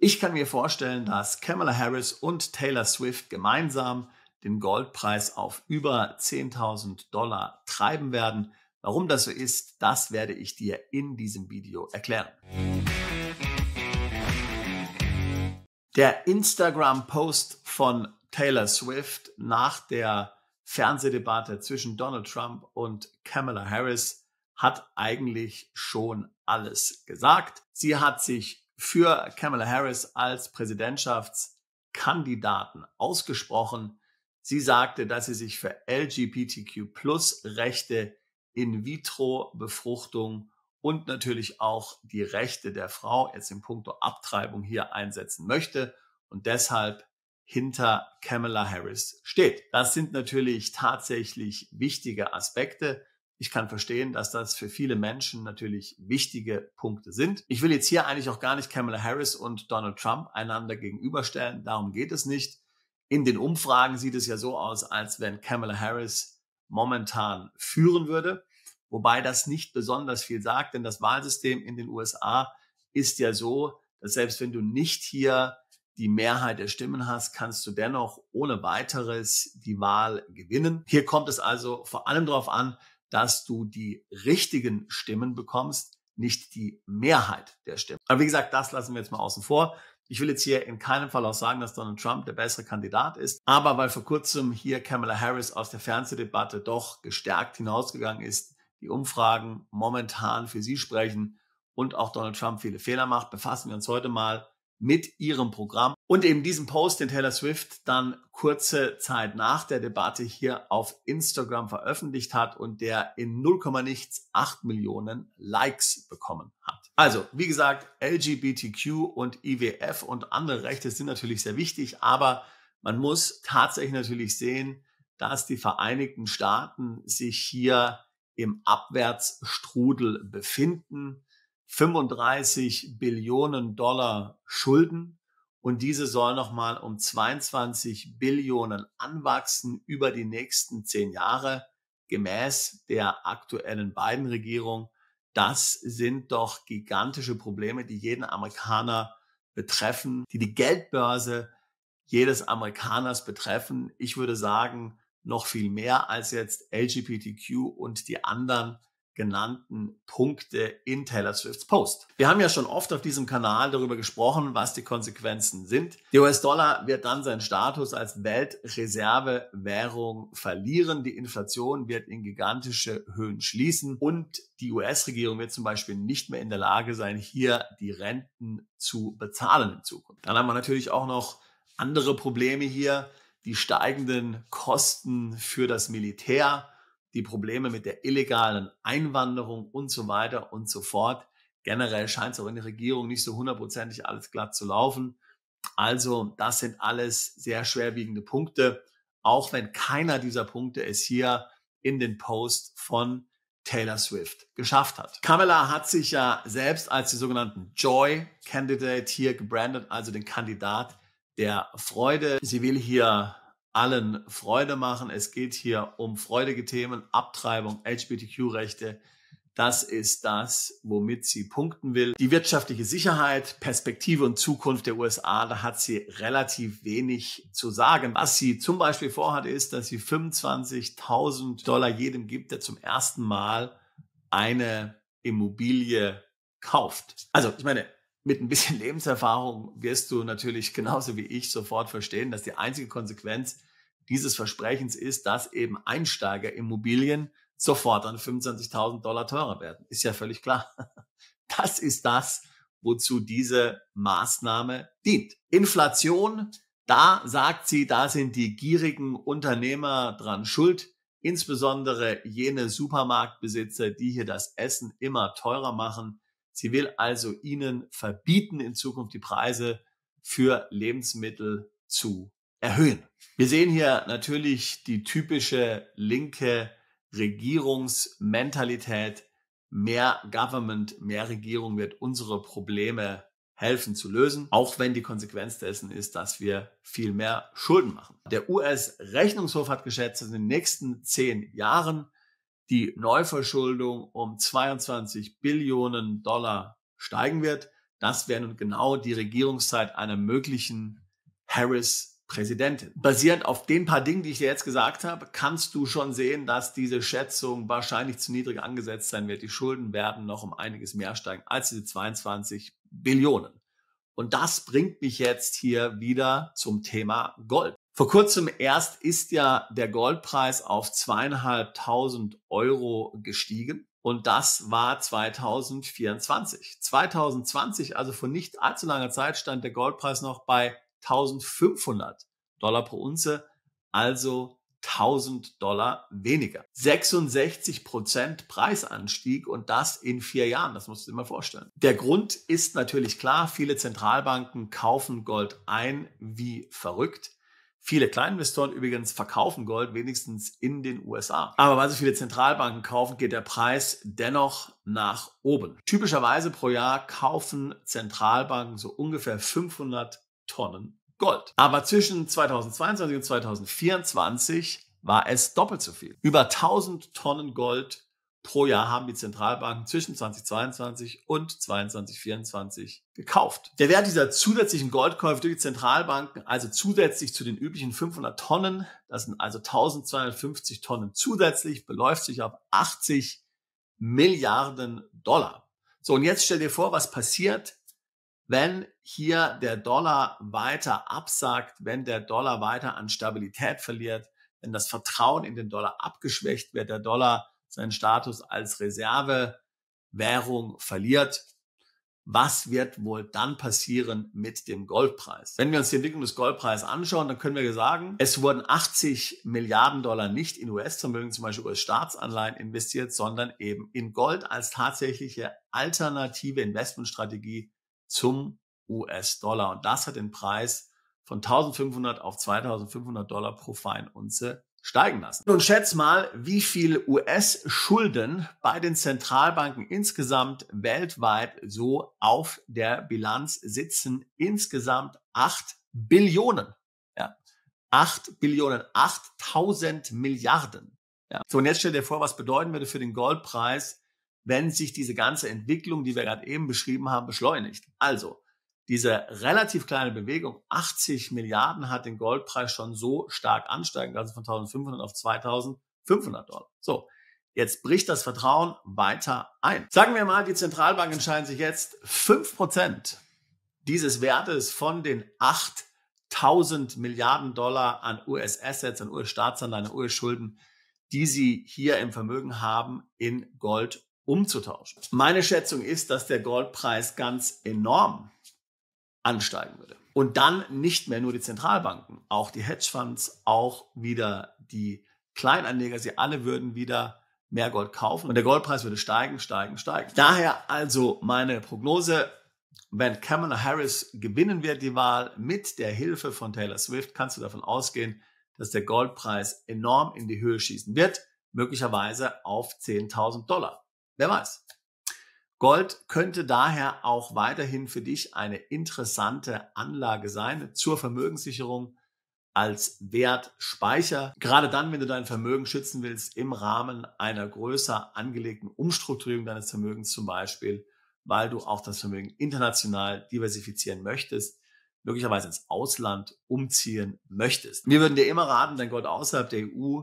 Ich kann mir vorstellen, dass Kamala Harris und Taylor Swift gemeinsam den Goldpreis auf über $10.000 treiben werden. Warum das so ist, das werde ich dir in diesem Video erklären. Der Instagram-Post von Taylor Swift nach der Fernsehdebatte zwischen Donald Trump und Kamala Harris hat eigentlich schon alles gesagt. Sie hat sich für Kamala Harris als Präsidentschaftskandidaten ausgesprochen. Sie sagte, dass sie sich für LGBTQ+Rechte, In-vitro-Befruchtung und natürlich auch die Rechte der Frau jetzt in puncto Abtreibung hier einsetzen möchte und deshalb hinter Kamala Harris steht. Das sind natürlich tatsächlich wichtige Aspekte. Ich kann verstehen, dass das für viele Menschen natürlich wichtige Punkte sind. Ich will jetzt hier eigentlich auch gar nicht Kamala Harris und Donald Trump einander gegenüberstellen. Darum geht es nicht. In den Umfragen sieht es ja so aus, als wenn Kamala Harris momentan führen würde. Wobei das nicht besonders viel sagt, denn das Wahlsystem in den USA ist ja so, dass selbst wenn du nicht hier die Mehrheit der Stimmen hast, kannst du dennoch ohne weiteres die Wahl gewinnen. Hier kommt es also vor allem darauf an, dass du die richtigen Stimmen bekommst, nicht die Mehrheit der Stimmen. Aber wie gesagt, das lassen wir jetzt mal außen vor. Ich will jetzt hier in keinem Fall auch sagen, dass Donald Trump der bessere Kandidat ist. Aber weil vor kurzem hier Kamala Harris aus der Fernsehdebatte doch gestärkt hinausgegangen ist, die Umfragen momentan für sie sprechen und auch Donald Trump viele Fehler macht, befassen wir uns heute mal mit ihrem Programm und eben diesem Post, den Taylor Swift dann kurze Zeit nach der Debatte hier auf Instagram veröffentlicht hat und der in 0,8 Millionen Likes bekommen hat. Also, wie gesagt, LGBTQ und IWF und andere Rechte sind natürlich sehr wichtig, aber man muss tatsächlich natürlich sehen, dass die Vereinigten Staaten sich hier im Abwärtsstrudel befinden. 35 Billionen Dollar Schulden und diese soll nochmal um 22 Billionen anwachsen über die nächsten 10 Jahre gemäß der aktuellen Biden-Regierung. Das sind doch gigantische Probleme, die jeden Amerikaner betreffen, die die Geldbörse jedes Amerikaners betreffen. Ich würde sagen, noch viel mehr als jetzt LGBTQ und die anderen genannten Punkte in Taylor Swifts Post. Wir haben ja schon oft auf diesem Kanal darüber gesprochen, was die Konsequenzen sind. Der US-Dollar wird dann seinen Status als Weltreservewährung verlieren. Die Inflation wird in gigantische Höhen schließen und die US-Regierung wird zum Beispiel nicht mehr in der Lage sein, hier die Renten zu bezahlen in Zukunft. Dann haben wir natürlich auch noch andere Probleme hier, die steigenden Kosten für das Militär, die Probleme mit der illegalen Einwanderung und so weiter und so fort. Generell scheint es auch in der Regierung nicht so hundertprozentig alles glatt zu laufen. Also das sind alles sehr schwerwiegende Punkte, auch wenn keiner dieser Punkte es hier in den Post von Taylor Swift geschafft hat. Kamala hat sich ja selbst als die sogenannten Joy Candidate hier gebrandet, also den Kandidat der Freude. Sie will hier allen Freude machen. Es geht hier um freudige Themen, Abtreibung, LGBTQ-Rechte. Das ist das, womit sie punkten will. Die wirtschaftliche Sicherheit, Perspektive und Zukunft der USA, da hat sie relativ wenig zu sagen. Was sie zum Beispiel vorhat, ist, dass sie $25.000 jedem gibt, der zum ersten Mal eine Immobilie kauft. Also, ich meine, mit ein bisschen Lebenserfahrung wirst du natürlich genauso wie ich sofort verstehen, dass die einzige Konsequenz dieses Versprechens ist, dass eben Einsteigerimmobilien sofort an $25.000 teurer werden. Ist ja völlig klar. Das ist das, wozu diese Maßnahme dient. Inflation, da sagt sie, da sind die gierigen Unternehmer dran schuld, insbesondere jene Supermarktbesitzer, die hier das Essen immer teurer machen. Sie will also ihnen verbieten, in Zukunft die Preise für Lebensmittel zu erhöhen. Wir sehen hier natürlich die typische linke Regierungsmentalität. Mehr Government, mehr Regierung wird unsere Probleme helfen zu lösen, auch wenn die Konsequenz dessen ist, dass wir viel mehr Schulden machen. Der US-Rechnungshof hat geschätzt, dass in den nächsten 10 Jahren die Neuverschuldung um 22 Billionen Dollar steigen wird. Das wäre nun genau die Regierungszeit einer möglichen Harris-Präsidentin. Basierend auf den paar Dingen, die ich dir jetzt gesagt habe, kannst du schon sehen, dass diese Schätzung wahrscheinlich zu niedrig angesetzt sein wird. Die Schulden werden noch um einiges mehr steigen als diese 22 Billionen. Und das bringt mich jetzt hier wieder zum Thema Gold. Vor kurzem erst ist ja der Goldpreis auf 2.500 € gestiegen und das war 2024. 2020, also vor nicht allzu langer Zeit, stand der Goldpreis noch bei $1.500 pro Unze, also $1.000 weniger. 66% Preisanstieg und das in 4 Jahren, das musst du dir mal vorstellen. Der Grund ist natürlich klar, viele Zentralbanken kaufen Gold ein wie verrückt. Viele Kleininvestoren übrigens verkaufen Gold wenigstens in den USA. Aber weil so viele Zentralbanken kaufen, geht der Preis dennoch nach oben. Typischerweise pro Jahr kaufen Zentralbanken so ungefähr 500 Tonnen Gold. Aber zwischen 2022 und 2024 war es doppelt so viel. Über 1000 Tonnen Gold pro Jahr haben die Zentralbanken zwischen 2022 und 2024 gekauft. Der Wert dieser zusätzlichen Goldkäufe durch die Zentralbanken, also zusätzlich zu den üblichen 500 Tonnen, das sind also 1250 Tonnen zusätzlich, beläuft sich auf 80 Milliarden $. So, und jetzt stell dir vor, was passiert, wenn hier der Dollar weiter absackt, wenn der Dollar weiter an Stabilität verliert, wenn das Vertrauen in den Dollar abgeschwächt wird, der Dollar seinen Status als Reservewährung verliert. Was wird wohl dann passieren mit dem Goldpreis? Wenn wir uns die Entwicklung des Goldpreises anschauen, dann können wir sagen, es wurden 80 Milliarden $, nicht in US-Vermögen, zum Beispiel US-Staatsanleihen investiert, sondern eben in Gold als tatsächliche alternative Investmentstrategie zum US-Dollar. Und das hat den Preis von 1.500 auf 2.500 $ pro Feinunze steigen lassen. Nun schätz mal, wie viel US-Schulden bei den Zentralbanken insgesamt weltweit so auf der Bilanz sitzen. Insgesamt 8 Billionen. Ja, 8 Billionen, 8.000 Milliarden. Ja. So, und jetzt stell dir vor, was bedeuten würde für den Goldpreis, wenn sich diese ganze Entwicklung, die wir gerade eben beschrieben haben, beschleunigt. Also, diese relativ kleine Bewegung, 80 Milliarden, hat den Goldpreis schon so stark ansteigen lassen, von 1.500 auf 2.500 $. So, jetzt bricht das Vertrauen weiter ein. Sagen wir mal, die Zentralbanken entscheiden sich jetzt, 5% dieses Wertes von den 8.000 Milliarden $ an US-Assets, an US-Staatsanleihen, an US-Schulden, die sie hier im Vermögen haben, in Gold umzutauschen. Meine Schätzung ist, dass der Goldpreis ganz enorm ansteigen würde. Und dann nicht mehr nur die Zentralbanken, auch die Hedgefonds, auch wieder die Kleinanleger, sie alle würden wieder mehr Gold kaufen und der Goldpreis würde steigen, steigen, steigen. Daher also meine Prognose, wenn Kamala Harris gewinnen wird die Wahl mit der Hilfe von Taylor Swift, kannst du davon ausgehen, dass der Goldpreis enorm in die Höhe schießen wird, möglicherweise auf 10.000 $. Wer weiß. Gold könnte daher auch weiterhin für dich eine interessante Anlage sein zur Vermögenssicherung als Wertspeicher. Gerade dann, wenn du dein Vermögen schützen willst im Rahmen einer größer angelegten Umstrukturierung deines Vermögens zum Beispiel, weil du auch das Vermögen international diversifizieren möchtest, möglicherweise ins Ausland umziehen möchtest. Wir würden dir immer raten, dein Gold außerhalb der EU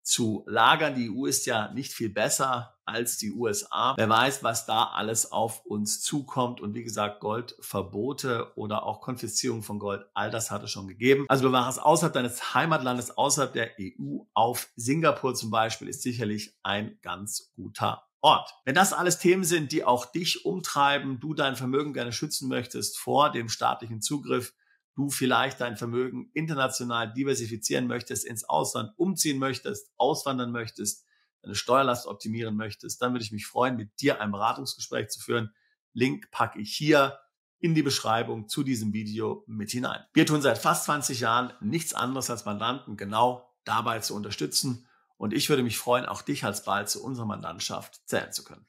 zu lagern. Die EU ist ja nicht viel besser als die USA. Wer weiß, was da alles auf uns zukommt. Und wie gesagt, Goldverbote oder auch Konfiszierung von Gold, all das hat es schon gegeben. Also bewahre es außerhalb deines Heimatlandes, außerhalb der EU. Auf Singapur zum Beispiel ist sicherlich ein ganz guter Ort. Wenn das alles Themen sind, die auch dich umtreiben, du dein Vermögen gerne schützen möchtest vor dem staatlichen Zugriff, du vielleicht dein Vermögen international diversifizieren möchtest, ins Ausland umziehen möchtest, auswandern möchtest, deine Steuerlast optimieren möchtest, dann würde ich mich freuen, mit dir ein Beratungsgespräch zu führen. Link packe ich hier in die Beschreibung zu diesem Video mit hinein. Wir tun seit fast 20 Jahren nichts anderes als Mandanten genau dabei zu unterstützen und ich würde mich freuen, auch dich alsbald zu unserer Mandantschaft zählen zu können.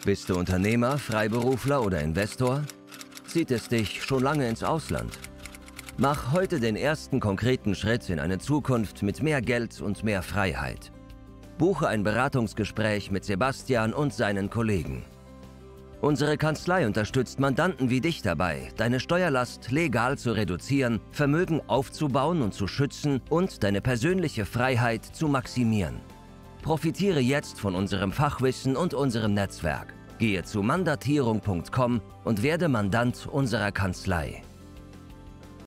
Bist du Unternehmer, Freiberufler oder Investor? Zieht es dich schon lange ins Ausland? Mach heute den ersten konkreten Schritt in eine Zukunft mit mehr Geld und mehr Freiheit. Buche ein Beratungsgespräch mit Sebastian und seinen Kollegen. Unsere Kanzlei unterstützt Mandanten wie dich dabei, deine Steuerlast legal zu reduzieren, Vermögen aufzubauen und zu schützen und deine persönliche Freiheit zu maximieren. Profitiere jetzt von unserem Fachwissen und unserem Netzwerk. Gehe zu mandatierung.com und werde Mandant unserer Kanzlei.